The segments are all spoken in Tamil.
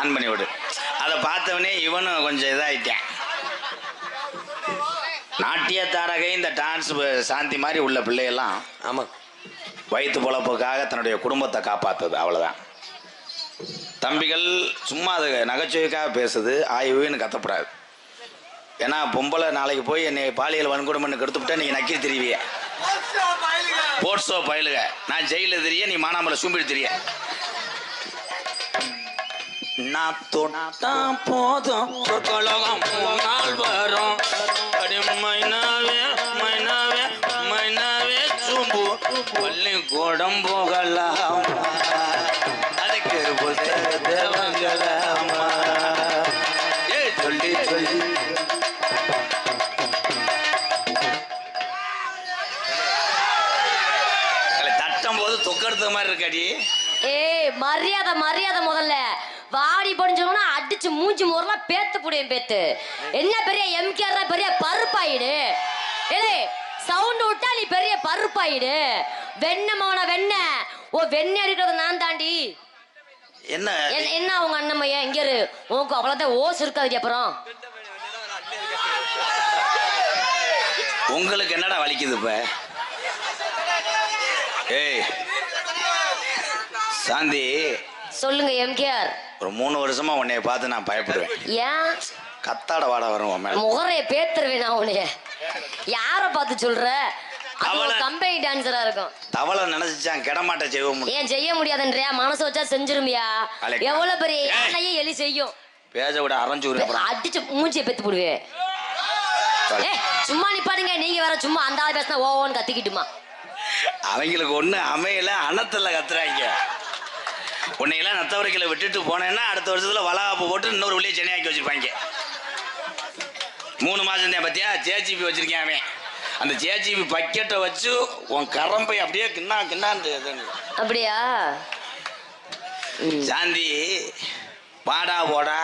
ஆன் பண்ணி விடு. அதை பார்த்தவனே இவனும் கொஞ்சம் இதாயிட்டான். நாட்டிய தாரகை இந்த டான்ஸ் சாந்தி மாதிரி உள்ள பிள்ளையெல்லாம் ஆமாம் வயிற்று பொழப்புக்காக தன்னுடைய குடும்பத்தை காப்பாற்றுது, அவ்வளோதான். தம்பிகள் சும்மா அது நகைச்சுவைக்காக பேசுது, ஆய்வுன்னு கத்தப்படாது. ஏன்னா பொம்பளை நாளைக்கு போய் என்னை பாலியல் வன்கொடுமைன்னு கெடுத்துவிட்டா நீங்கள் நக்கி தெரிவிய போட்ஸோ பயிலுக. நான் ஜெயிலில் தெரிய, நீ மானாமலை சூம்பிடு தெரிய. நான் தொட்டா போதும் சொற்கலகம் நாள் வரும். மைனாவே மைனாவே மைனாவே சூம்பு பள்ளிக்கூடம் போகலாம், அதுக்கு தேவங்களாமா சொல்லி சொல்லி தட்டும் போது தொக்கெடுத்த மாதிரி இருக்காடி. ஏய் மரியாதை மரியாதை, முதல்ல வாடி படிஞ்சோம்னா அடிச்சு மூஞ்சி முறலாம் பேத்து புடியும் பேத்து. என்ன பெரிய எம்கேஆர் பெரிய பருப்பாயிடு. ஏலே சவுண்ட் விட்டா நீ பெரிய பருப்பாயிடு. வெண்ண மவன வெண்ண ஓ வெண்ண அடிக்கிறது நான் தாண்டி. என்ன என்ன உங்க அண்ணமையா இங்க இரு, உனக்கு அவ்வளவுதான் ஓஸ் இருக்காது. அப்புறம் உங்களுக்கு என்னடா வலிக்குது இப்ப? ஏய் சாந்தி சொல்லுங்க எம்கேஆர். ஒரு 3 வருஷமா உன்னைய பார்த்து நான் பயப்படுவேன். ஏன் கத்தாட வாட வரும் முகரைய பேத்துருவேன் நான் உன்னைய. யார பார்த்து சொல்ற? கம்பெனி டான்சரா இருக்கும். தவளை நினைச்சான் கெடமாட்ட செய்வோம். ஏன் செய்ய முடியாதுன்றியா? மனசு வச்சா செஞ்சிருமியா? எவ்வளவு பெரிய யானையே எலி செய்யும். பேச விட அரைஞ்சு அடிச்சு மூஞ்சியை பெத்து போடுவேன். சும்மா நிப்பாடுங்க. நீங்க வேற சும்மா அந்த ஆள் பேசினா ஓன்னு கத்திக்கிட்டுமா. அவங்களுக்கு ஒண்ணு அமையல, அனத்துல கத்துறாங்க. உன்னையெல்லாம் நத்தவரைக்கில விட்டுட்டு போனேன்னா அடுத்த வருஷத்துல வளாப்பு போட்டு இன்னொரு வெளியே சென்னையாக்கி வச்சிருப்பாங்க. 3 மாசம் தான் பத்தியா ஜேஜிபி வச்சிருக்கேன் அவன். அந்த ஜேஜிபி பக்கெட்டை வச்சு உன் கரம்பை அப்படியே கிண்ணா கிண்ணான்னு. அப்படியா சாந்தி பாடா போடா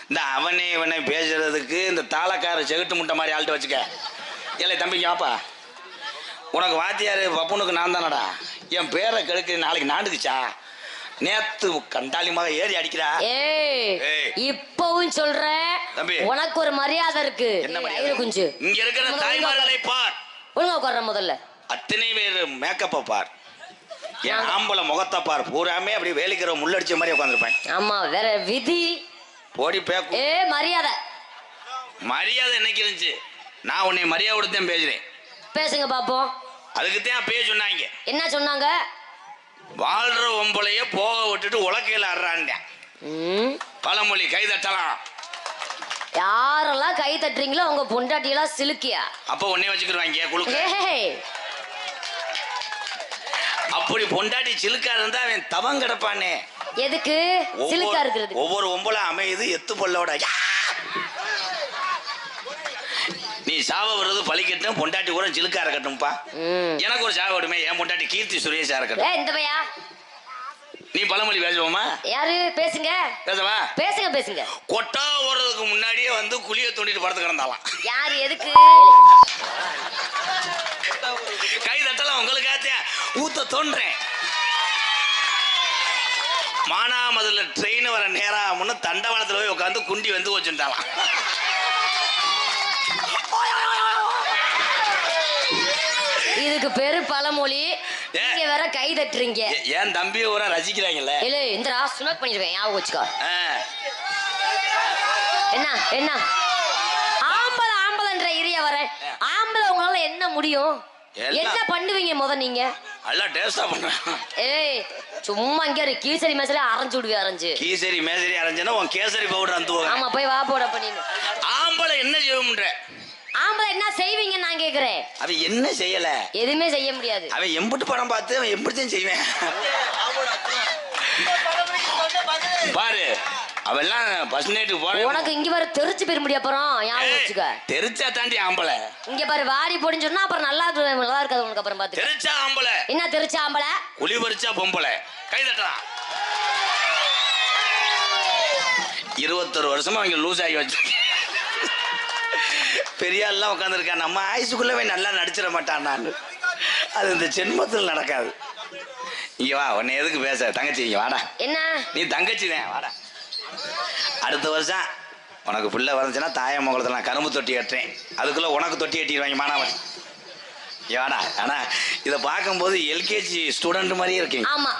இந்த அவனே இவனை பேசுறதுக்கு இந்த தாளக்கார செகுட்டு முட்டை மாதிரி ஆள்கிட்ட வச்சுக்க. இல்லை தம்பிக்கு வாப்பா, உனக்கு வாத்தியாரு பப்புனுக்கு நான் தானடா. என் பேரை கெடுக்க நாளைக்கு நாண்டுக்குச்சா? நேத்து கண்டாலிமாக ஏறி அடிக்கிறா. இப்பவும் சொல்ற தம்பி, உனக்கு ஒரு மரியாதை இருக்கு. என்ன மரியாதை? குஞ்சு இங்க இருக்கிற தாய்மார்களை பார். ஒழுங்கா உட்கார்ற முதல்ல. அத்தனை பேர் மேக்கப்பை பார், என் ஆம்பளை முகத்தை பார். பூராமே அப்படி வேலைக்கிற முள்ளடிச்ச மாதிரி உட்காந்துருப்பேன். ஆமா வேற விதி போடி பேக்கு. மரியாதை மரியாதை என்னைக்கு இருந்துச்சு? நான் உன்னை மரியாதை கொடுத்தேன் பேசுறேன். பேசுங்க பாப்போம். அதுக்குத்தான் பேச சொன்னாங்க. என்ன சொன்னாங்க? வாழ்ற ஒம்பளைய போக விட்டுட்டு உலக்கையில் ஆடுறான் பழமொழி. கை தட்டலாம். யாரெல்லாம் கை தட்டுறீங்களோ அவங்க பொண்டாட்டியெல்லாம் சிலுக்கியா? அப்ப உன்னை வச்சுக்கிடுவாங்க குழுக்க. அப்படி பொண்டாட்டி சிலுக்கா இருந்தா அவன் தவம் கிடப்பானே. எதுக்கு சிலுக்கா இருக்கிறது? ஒவ்வொரு ஒம்பளை அமையுது எத்து பொல்லோட. நீ சாவ வருது பழிக்கட்டும், பொண்டாட்டி கூட சிலுக்கா இருக்கட்டும்பா. எனக்கு ஒரு சாவ விடுமே, என் பொண்டாட்டி கீர்த்தி சுரேஷா இருக்கட்டும். இந்த பையா நீ பழமொழி பேசுவோமா? யாரு பேசுங்க? பேசவா? பேசுங்க பேசுங்க. கொட்டா ஓடுறதுக்கு முன்னாடியே வந்து குழிய தோண்டிட்டு படுத்து கிடந்தாலாம். யாரு எதுக்கு? கை தட்டலாம் உங்களுக்காக ஊத்த தோன்றேன். மானாமதுல ட்ரெயின் வர நேரம் முன்ன தண்டவாளத்துல போய் உட்காந்து குண்டி வந்து வச்சுட்டாலாம். இதுக்கு பேரு பழமொழி. நீங்க வேற கை தட்டுறீங்க. ஏன் தம்பியை ஒரு ரசிக்கிறாங்கல்ல? இல்ல இந்த சுனக் பண்ணிடுவேன், ஞாபகம் வச்சுக்கோ. என்ன என்ன ஆம்பளை ஆம்பளைன்ற இரிய வர ஆம்பளை உங்களால என்ன முடியும்? என்ன பண்ணுவீங்க முத நீங்க? எல்லாம் டேஸ்டா பண்றேன். சும்மா இங்க கீசரி மேசரி அரைஞ்சு விடுவே. அரைஞ்சு கீசரி மேசரி அரைஞ்சனா உன் கேசரி பவுடர் அந்த. ஆமா போய் வா போட பண்ணிடு. ஆம்பளை என்ன செய்யணும்ன்ற? ஆம்பளை என்ன செய்வீங்க நான் கேக்குறேன். அவன் என்ன செய்யல? எதுவுமே செய்ய முடியாது. அவன் எம்புட்டு படம் பார்த்து அவன் எம்புட்டுதான் செய்வேன் பாரு. அவெல்லாம் பஸ் நைட்டுக்கு போற. உனக்கு இங்க பாரு தெரிச்சு பெற முடியும். அப்புறம் ஞாபகம் வச்சுக்க. தெரிச்சா தாண்டி ஆம்பளை. இங்க பாரு வாடி போடின்னு சொன்னா அப்புறம் நல்லா இருக்காது உனக்கு. அப்புறம் பாத்து தெரிச்சா ஆம்பளை. என்ன தெரிச்சா ஆம்பளை? குழி பறிச்சா பொம்பளை. கை தட்டலாம். 21 வருஷமா அவங்க லூஸ் ஆகி வச்சு பெரிய எல்லாம் உட்காந்துருக்கான். நம்ம ஆயுசுக்குள்ளவே நல்லா நடிச்சிட மாட்டான். நான் அது இந்த ஜென்மத்தில் நடக்காது. இங்க வா, உன்னை எதுக்கு பேச? தங்கச்சி இங்க வாடா. என்ன நீ தங்கச்சி தான், வாடா. அடுத்த வருஷம் உனக்கு பிள்ளை வந்துச்சுன்னா தாயமங்கலத்தில் நான் கரும்பு தொட்டி கட்டுறேன், அதுக்குள்ளே உனக்கு தொட்டி கட்டிடுவாங்க மாணவன். ஏடா ஆனால் இதை பார்க்கும்போது எல்கேஜி ஸ்டூடெண்ட் மாதிரியே இருக்கீங்க. ஆமா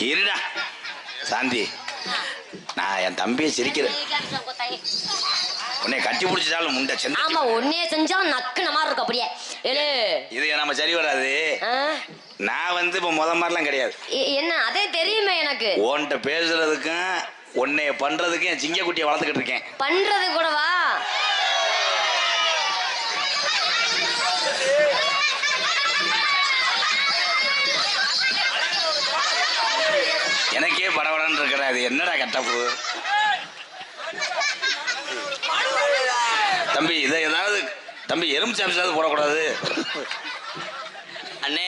இருடா சாந்தி, நான் என் தம்பியை சிரிக்கிறேன். உன்னை கட்டி பிடிச்சிட்டாலும் முண்டை செஞ்சு. ஆமா ஒன்னே செஞ்சா நக்குன மாதிரி இருக்கும் அப்படியே. இது நம்ம சரி வராது. நான் வந்து இப்போ மாதிரிலாம் கிடையாது. என்ன அதே தெரியுமே எனக்கு. உன்கிட்ட பேசுறதுக்கும் உன்னைய பண்றதுக்கும் என் சிங்கக்குட்டியை வளர்த்துக்கிட்டு இருக்கேன். பண்றது கூடவா? எனக்கே படபடன்னு இருக்கிற அது என்னடா கட்டப்பு. தம்பி இதை ஏதாவது தம்பி எறும்பு சாப்பிச்சாவது போடக்கூடாது. அண்ணே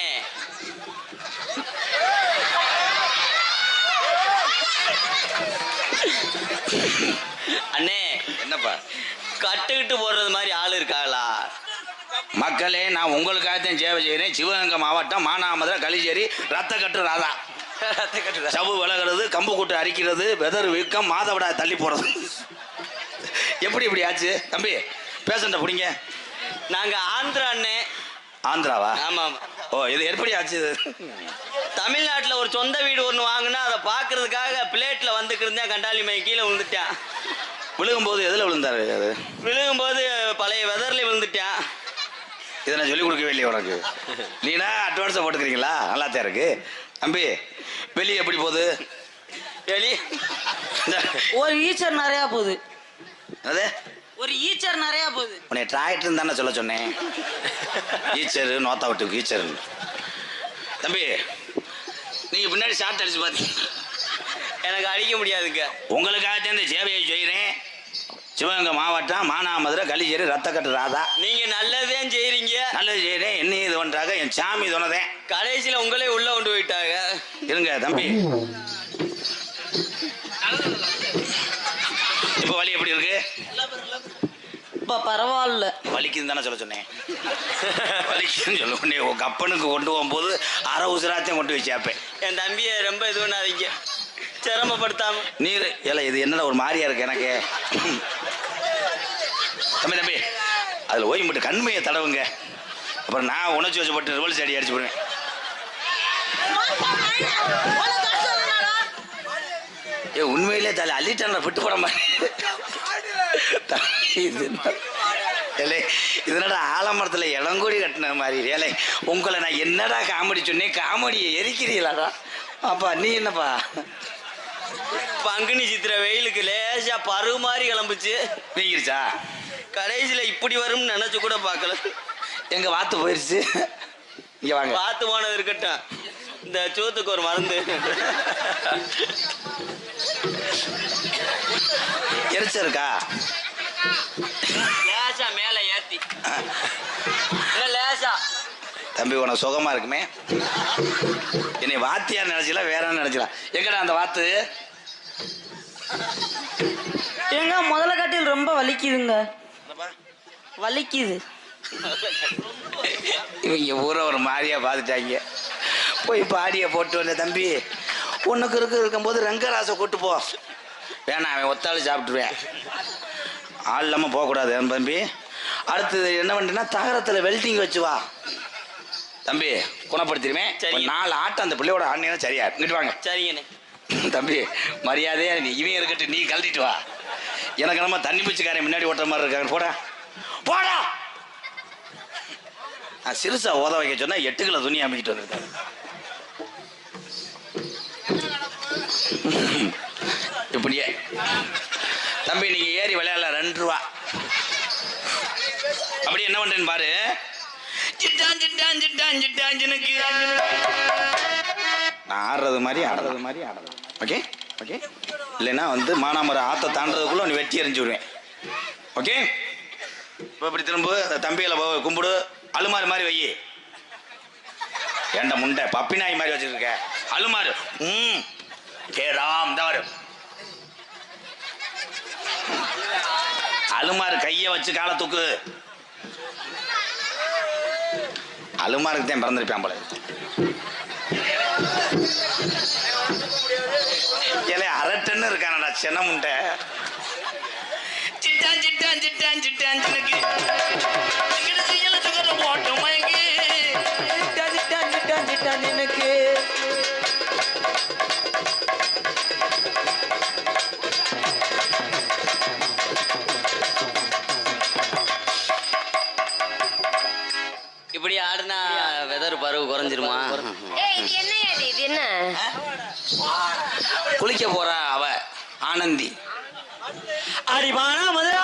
அண்ணே என்னப்பா கட்டுக்கிட்டு போடுறது மாதிரி ஆள் இருக்காங்களா? மக்களே, நான் உங்களுக்காகத்தான் சேவை செய்கிறேன். சிவகங்கை மாவட்டம் மானாமதுரை களிச்சேரி ரத்த கட்டு ராதா. சவு விலகிறது, கம்பு கூட்டு அரிக்கிறது, வெதர் வீக்கம், மாதவிடா தள்ளி போறது. எப்படி இப்படி ஆச்சு தம்பி? பேசண்ட பிடிங்க. நாங்க ஆந்திரா அண்ணே. ஆந்திராவா? ஆமா. ஓ இது எப்படி ஆச்சு? தமிழ்நாட்டில் ஒரு சொந்த வீடு ஒன்று வாங்கினா அதை பார்க்கறதுக்காக பிளேட்டில் வந்துட்டு இருந்தேன். கண்டாலி மை கீழே விழுந்துட்டேன். விழுகும்போது எதில் விழுந்தாரு? அது விழுகும்போது பழைய வெதர்ல விழுந்துட்டேன். இதை நான் சொல்லிக் கொடுக்கவே இல்லையே உனக்கு. நீனா அட்வான்ஸை போட்டுக்கிறீங்களா? நல்லாத்தான் இருக்கு தம்பி. வெளியே எப்படி போகுது? வெளியே ஒரு ஈச்சர் நிறையா போகுது. அது ஒரு ஈச்சர் நிறையா போகுது. உன்னை டிராக்டர் தானே சொல்ல சொன்னேன். ஈச்சரு நோத்தா விட்டுக்கு ஈச்சரு. தம்பி நீங்க பின்னாடி ஷார்ட் அடிச்சு பார்த்தீங்க. எனக்கு அடிக்க முடியாதுங்க. உங்களுக்காகத்தான் இந்த சேவையை செய்கிறேன். சிவகங்கை மாவட்டம் மானாமதுரை களிச்சேரி ரத்த கட்டு ராதா. நீங்க நல்லதேன் செய்றீங்க. நல்லது செய்கிறேன். என்ன இது ஒன்றாக என் சாமி சொன்னதேன். கடைசியில் உங்களே உள்ள கொண்டு போயிட்டாங்க. இருங்க தம்பி. இப்போ வலி எப்படி இருக்கு? இப்போ பரவாயில்ல. வலிக்குதுன்னு தானே சொல்ல சொன்னேன். வலிக்குதுன்னு சொல்ல உடனே உங்க அப்பனுக்கு கொண்டு போகும்போது அரை உசுராத்தையும் கொண்டு போய் சேர்ப்பேன். என் தம்பியை ரொம்ப இது பண்ணாதீங்க, சிரமப்படுத்தாம. நீர் இல்லை இது என்னடா ஒரு மாதிரியா இருக்கு எனக்கு. தம்பி தம்பி அதில் ஓய்வு மட்டும் கண்மையை தடவுங்க. அப்புறம் நான் உணர்ச்சி வச்சப்பட்டு ரிவல்ஸ் அடி அடிச்சு போடுவேன். ஏ உண்மையிலே தலை அள்ளிட்டான விட்டு போட மாதிரி. இதனடா ஆலமரத்தில் இளங்கூடி கட்டின மாதிரி. ஏலே உங்களை நான் என்னடா காமெடி சொன்னேன், காமெடியை எரிக்கிறீங்களாடா? அப்பா நீ என்னப்பா? பங்குனி சித்திர வெயிலுக்கு லேசா பருவு மாதிரி கிளம்புச்சு. நீங்கிருச்சா? கடைசியில் இப்படி வரும்னு நினைச்சு கூட பார்க்கல. எங்க வாத்து போயிருச்சு. இங்க வாங்க. பார்த்து போனது இருக்கட்டும், இந்த சூத்துக்கு ஒரு மருந்து. எரிச்ச இருக்கா? லேசா மேல ஏத்தி லேசா. தம்பி உனக்கு சுகமா இருக்குமே. என்னை வாத்தியா நினைச்சலாம் வேற நினைச்சலாம். எங்கடா அந்த வாத்து? ஏங்க முதல்ல காட்டில் ரொம்ப வலிக்குதுங்க. வலிக்குது. இவங்க ஊரை ஒரு மாதிரியா பார்த்துட்டாங்க. போய் பாடியை போட்டு வந்த தம்பி உனக்கு இருக்கும்போது ரங்கராசை கூட்டு போ. வேணாம் அவன் ஒத்தாள் சாப்பிட்டுருவேன். ஆள் இல்லாமல் போகக்கூடாது தம்பி. அடுத்தது என்ன பண்ணுறேன்னா தகரத்தில் வெல்டிங் வச்சு வா தம்பி, குணப்படுத்திடுவேன். சரி. 4 ஆட்டம் அந்த பிள்ளையோட ஆடினா சரியா இங்கிட்டு வாங்க. சரிங்கண்ணே. தம்பி மரியாதையா நீ இவன் இருக்கட்டு, நீ கழட்டிட்டு வா. எனக்கு நம்ம தண்ணி பிடிச்சிக்காரன் முன்னாடி ஓட்டுற மாதிரி இருக்காங்க. போடா போடா. நான் சிறுசா ஓத வைக்க சொன்னா 8 கிலோ துணி அமைக்கிட்டு வந்துருக்காரு. இப்படியே தம்பி நீங்க ஏறி விளையாடல 2 ரூபா. அப்படி என்ன பண்றேன்னு பாரு. நான் ஆடுறது மாதிரி ஆடுறது. Okay okay. இல்லைன்னா வந்து மானாமரம் ஆற்ற தாண்டதுக்குள்ள நீ வெட்டி எறிஞ்சு விடுவேன். ஓகே. இப்போ இப்படி திரும்ப தம்பியில கும்பிடு. அலுமாறு மாதிரி வை. ஏண்ட முண்டை பப்பி நாய் மாதிரி வச்சிருக்க. அலுமாறு. கேடாம் தான் வரும். அலுமாறு கையை வச்சு காலை தூக்கு. அலுமாருக்கு தான் பிறந்திருப்பேன் போல. ஏலே அரை டன்னு இருக்கானடா சென்ன முண்டை. சிட்டான் சிட்டான் சிட்டான் சிட்டான் சினுக்கு போட்டு மயங்கி சிட்டான் சிட்டான் சிட்டான் சிட்டான் எனக்கு இப்படி ஆடுனா வெதர் பருவு குறைஞ்சிருமா? ஏய் இது என்னையா இது என்ன? குளிக்க போறா அவ ஆனந்தி. அடிவானா முதல்ல